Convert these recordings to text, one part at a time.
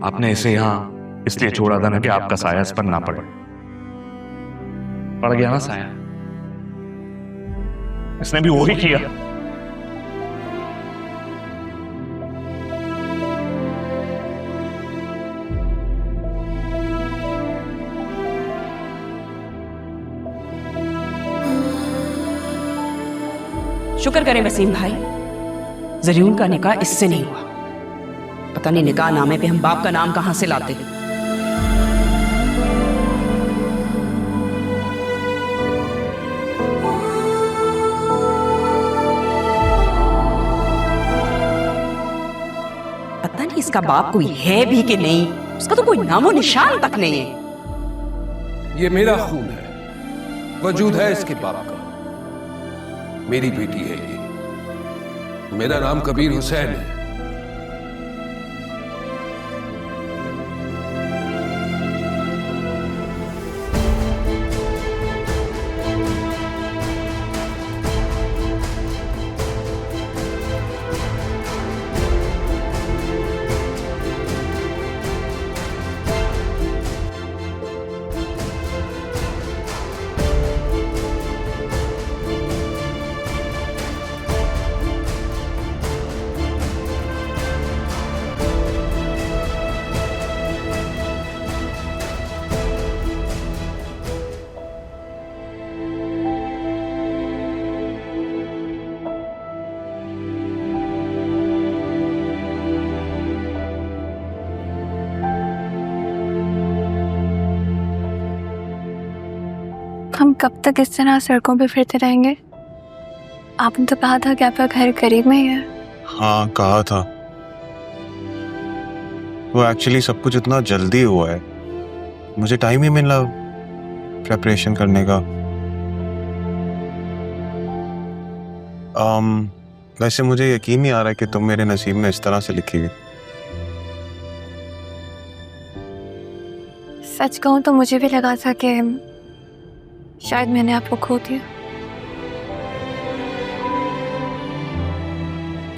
आपने इसे यहाँ इसलिए छोड़ा था ना कि आपका साया इस पर ना पड़े। पड़ गया ना साया, इसने भी वही किया। शुक्र करें वसीम भाई, जरीन का निकाह इससे नहीं हुआ। पता नहीं निकाह नामे पे हम बाप का नाम कहां से लाते हैं। पता नहीं इसका बाप कोई है भी कि नहीं, उसका तो कोई नामो निशान तक नहीं है। ये मेरा खून है, वजूद है इसके बाप का। मेरी बेटी है ये। मेरा नाम कबीर हुसैन है। हम कब तक इस तरह सड़कों पे फिरते रहेंगे? आपने तो कहा था कि आपका घर करीब में ही है। हाँ कहा था, वो एक्चुअली सब कुछ इतना जल्दी हुआ है, मुझे टाइम ही मिला प्रेपरेशन करने का। वैसे मुझे यकीन नहीं आ रहा कि तुम मेरे नसीब में इस तरह से लिखी हुई। सच कहूं तो मुझे भी लगा था कि शायद मैंने आपको खो दिया।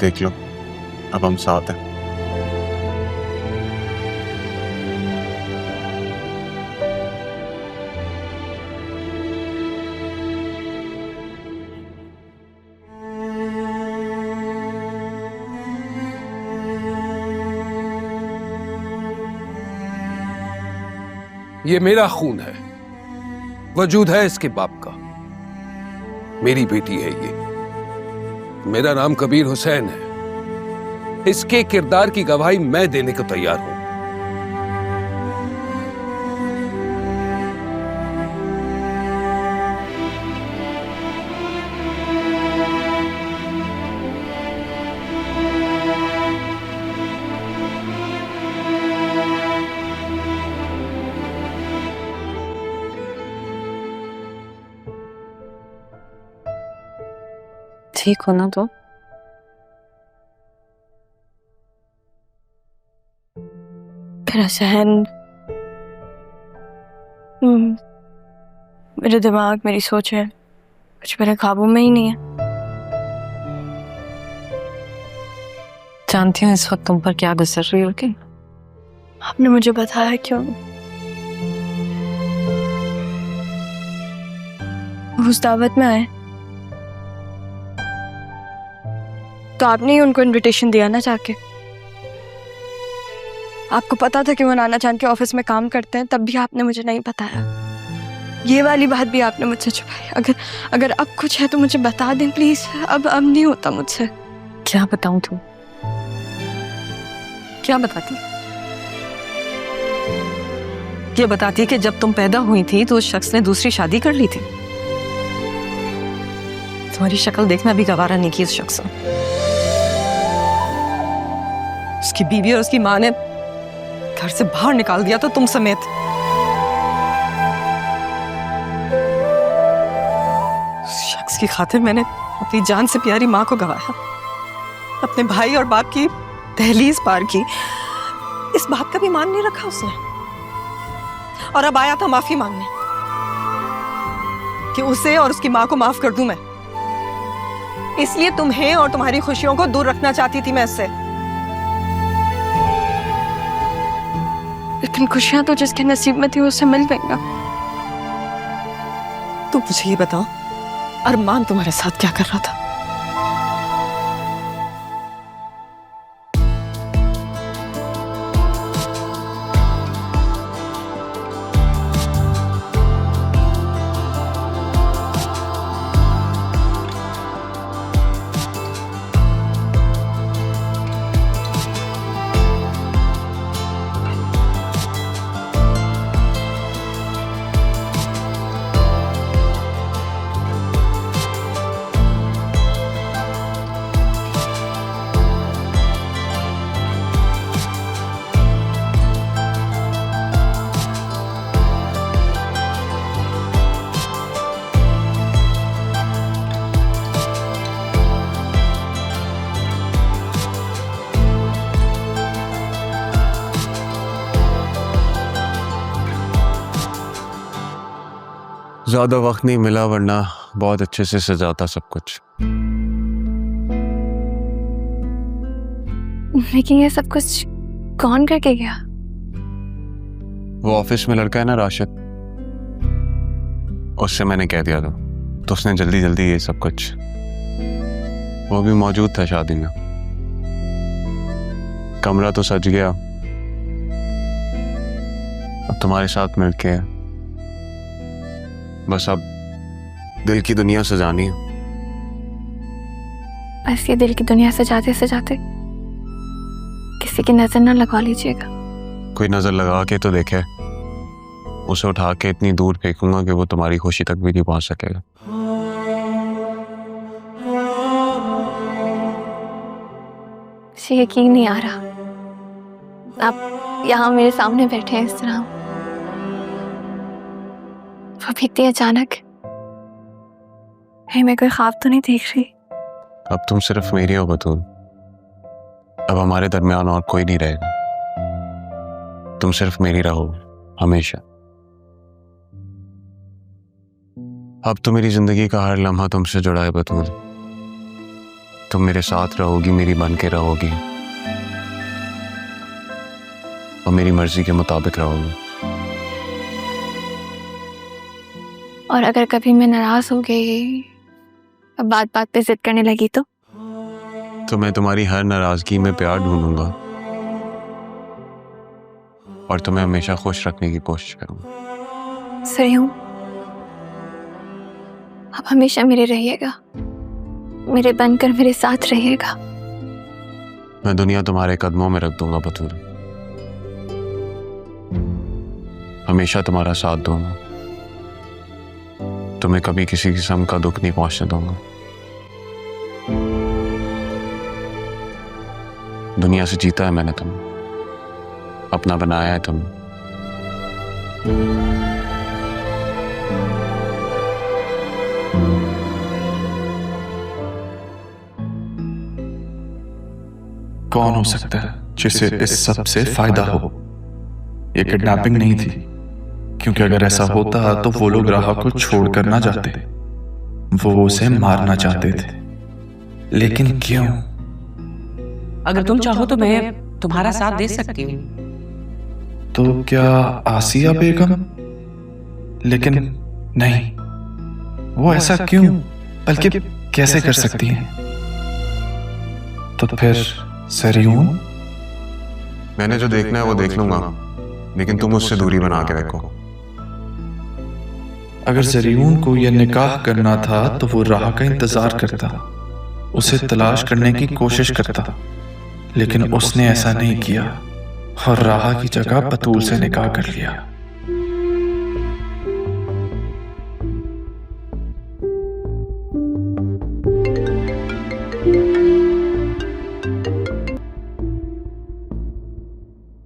देख लो, अब हम साथ हैं। ये मेरा खून है, वजूद है इसके बाप का। मेरी बेटी है ये। मेरा नाम कबीर हुसैन है। इसके किरदार की गवाही मैं देने को तैयार हूं। ठीक हो ना? तो मेरा सहन, मेरे दिमाग, मेरी सोच है कुछ मेरे काबू में ही नहीं है। जानती हूँ इस वक्त तुम पर क्या गुजर रही हो कि आपने मुझे बताया क्यों? उस दावत में आए तो आपने ही उनको इनविटेशन दिया ना जाके। आपको पता था कि वो नाना जान के ऑफिस में काम करते हैं, तब भी आपने मुझे नहीं बताया। ये वाली बात भी आपने मुझसे छुपाई। अगर अब कुछ है तो मुझे बता दें प्लीज। अब नहीं होता मुझसे। क्या बताऊं? तुम क्या बताती? ये बताती कि जब तुम पैदा हुई थी तो उस शख्स ने दूसरी शादी कर ली थी। तुम्हारी शक्ल देखना भी गवारा नहीं की उस शख्स ने। उसकी बीवी और उसकी माँ ने घर से बाहर निकाल दिया था, तुम समेत। उस शख्स की खातिर मैंने अपनी जान से प्यारी माँ को गवाया, अपने भाई और बाप की दहलीज पार की। इस बात का भी मान नहीं रखा उसने, और अब आया था माफी मांगने कि उसे और उसकी माँ को माफ कर दूं मैं। इसलिए तुम्हें और तुम्हारी खुशियों को दूर रखना चाहती थी मैं इससे। लेकिन खुशियां तो जिसके नसीब में थी उससे मिल गई ना। तू मुझे ये बताओ, अरमान तुम्हारे साथ क्या कर रहा था? ज्यादा वक्त नहीं मिला, वरना बहुत अच्छे से सजाता सब कुछ। लेकिन ये सब कुछ कौन करके गया? वो ऑफिस में लड़का है ना राशिद, उससे मैंने कह दिया था, तो उसने जल्दी जल्दी ये सब कुछ। वो भी मौजूद था शादी में। कमरा तो सज गया, अब तुम्हारे साथ मिलके बस अब दिल की दुनिया सजानी है। बस ये दिल की दुनिया सजाते सजाते किसी की नजर ना लगवा लीजिएगा। कोई नजर लगा के तो देखे, उसे उठा के इतनी दूर फेंकूंगा कि वो तुम्हारी खुशी तक भी नहीं पहुंच सकेगा। मुझे यकीन नहीं आ रहा आप यहाँ मेरे सामने बैठे हैं इस तरह, वो भी इतनी अचानक। मैं कोई ख्वाब तो नहीं देख रही? अब तुम सिर्फ मेरी हो बतूल, अब हमारे दरमियान और कोई नहीं रहेगा। तुम सिर्फ मेरी रहो हमेशा। अब तो मेरी जिंदगी का हर लम्हा तुमसे जुड़ा है बतूल। तुम मेरे साथ रहोगी, मेरी बन के रहोगी और मेरी मर्जी के मुताबिक रहोगी। और अगर कभी मैं नाराज हो गई, अब बात बात पे जिद करने लगी तो मैं तुम्हारी हर नाराजगी में प्यार ढूंढूंगा और तुम्हें हमेशा खुश रखने की कोशिश करूंगा। सरयू, आप हमेशा मेरे रहिएगा, मेरे बनकर मेरे साथ रहिएगा। मैं दुनिया तुम्हारे कदमों में रख दूंगा बतूल, हमेशा तुम्हारा साथ दूंगा, तुम्हें कभी किसी किस्म का दुख नहीं पहुंचने दूंगा। दुनिया से जीता है मैंने तुम्हें, अपना बनाया है तुमने। कौन हो सकता है जिसे इस सब से फायदा हो? ये किडनैपिंग नहीं थी, क्योंकि अगर ऐसा होता तो वो लोग राहा को छोड़कर ना जाते, वो उसे मारना चाहते थे। लेकिन क्यों? अगर तुम चाहो तो मैं तुम्हारा साथ दे सकती हूँ। तो क्या आसिया बेगम? लेकिन नहीं, वो ऐसा क्यों, बल्कि कैसे कर सकती हैं? तो फिर सरयून? मैंने जो देखना है वो देख लूंगा, लेकिन तुम उससे दूरी बना के रखो। अगर जरीऊन को यह निकाह करना था तो वो राह का इंतजार करता, उसे तलाश करने की कोशिश करता, लेकिन उसने ऐसा नहीं किया और राह की जगह बतूल से निकाह कर लिया।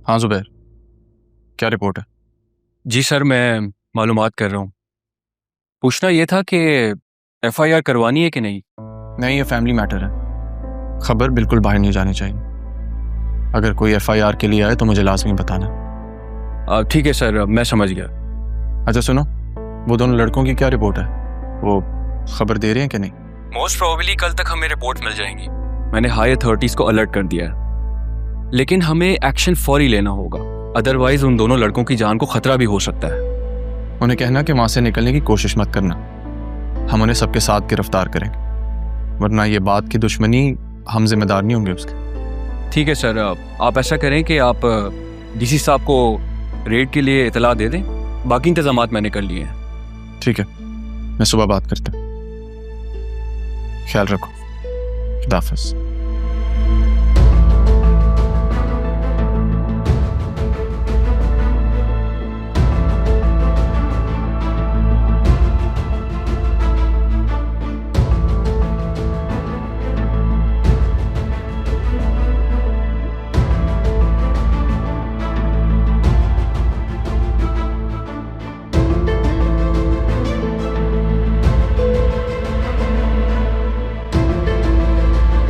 हाँ जुबैर, क्या रिपोर्ट है? जी सर, मैं मालूमात कर रहा हूँ। पूछना यह था कि FIR करवानी है कि नहीं? नहीं, ये फैमिली मैटर है, खबर बिल्कुल बाहर नहीं जानी चाहिए। अगर कोई FIR के लिए आए तो मुझे लाजमी बताना। ठीक है सर, मैं समझ गया। अच्छा सुनो, वो दोनों लड़कों की क्या रिपोर्ट है? वो खबर दे रहे हैं कि नहीं? मोस्ट प्रोबेबली कल तक हमें रिपोर्ट मिल जाएंगी। मैंने हाई अथॉरिटीज को अलर्ट कर दिया है, लेकिन हमें एक्शन फौरी लेना होगा। अदरवाइज उन दोनों लड़कों की जान को खतरा भी हो सकता है। उन्हें कहना कि वहां से निकलने की कोशिश मत करना, हम उन्हें सबके साथ गिरफ्तार करेंगे, वरना ये बात की दुश्मनी हम जिम्मेदार नहीं होंगे उसके। ठीक है सर, आप ऐसा करें कि आप डीसी साहब को रेड के लिए इतला दे दें, बाकी इंतजामात मैंने कर लिए हैं। ठीक है, मैं सुबह बात करता हूँ। ख्याल रखो। खुदा हाफिज़।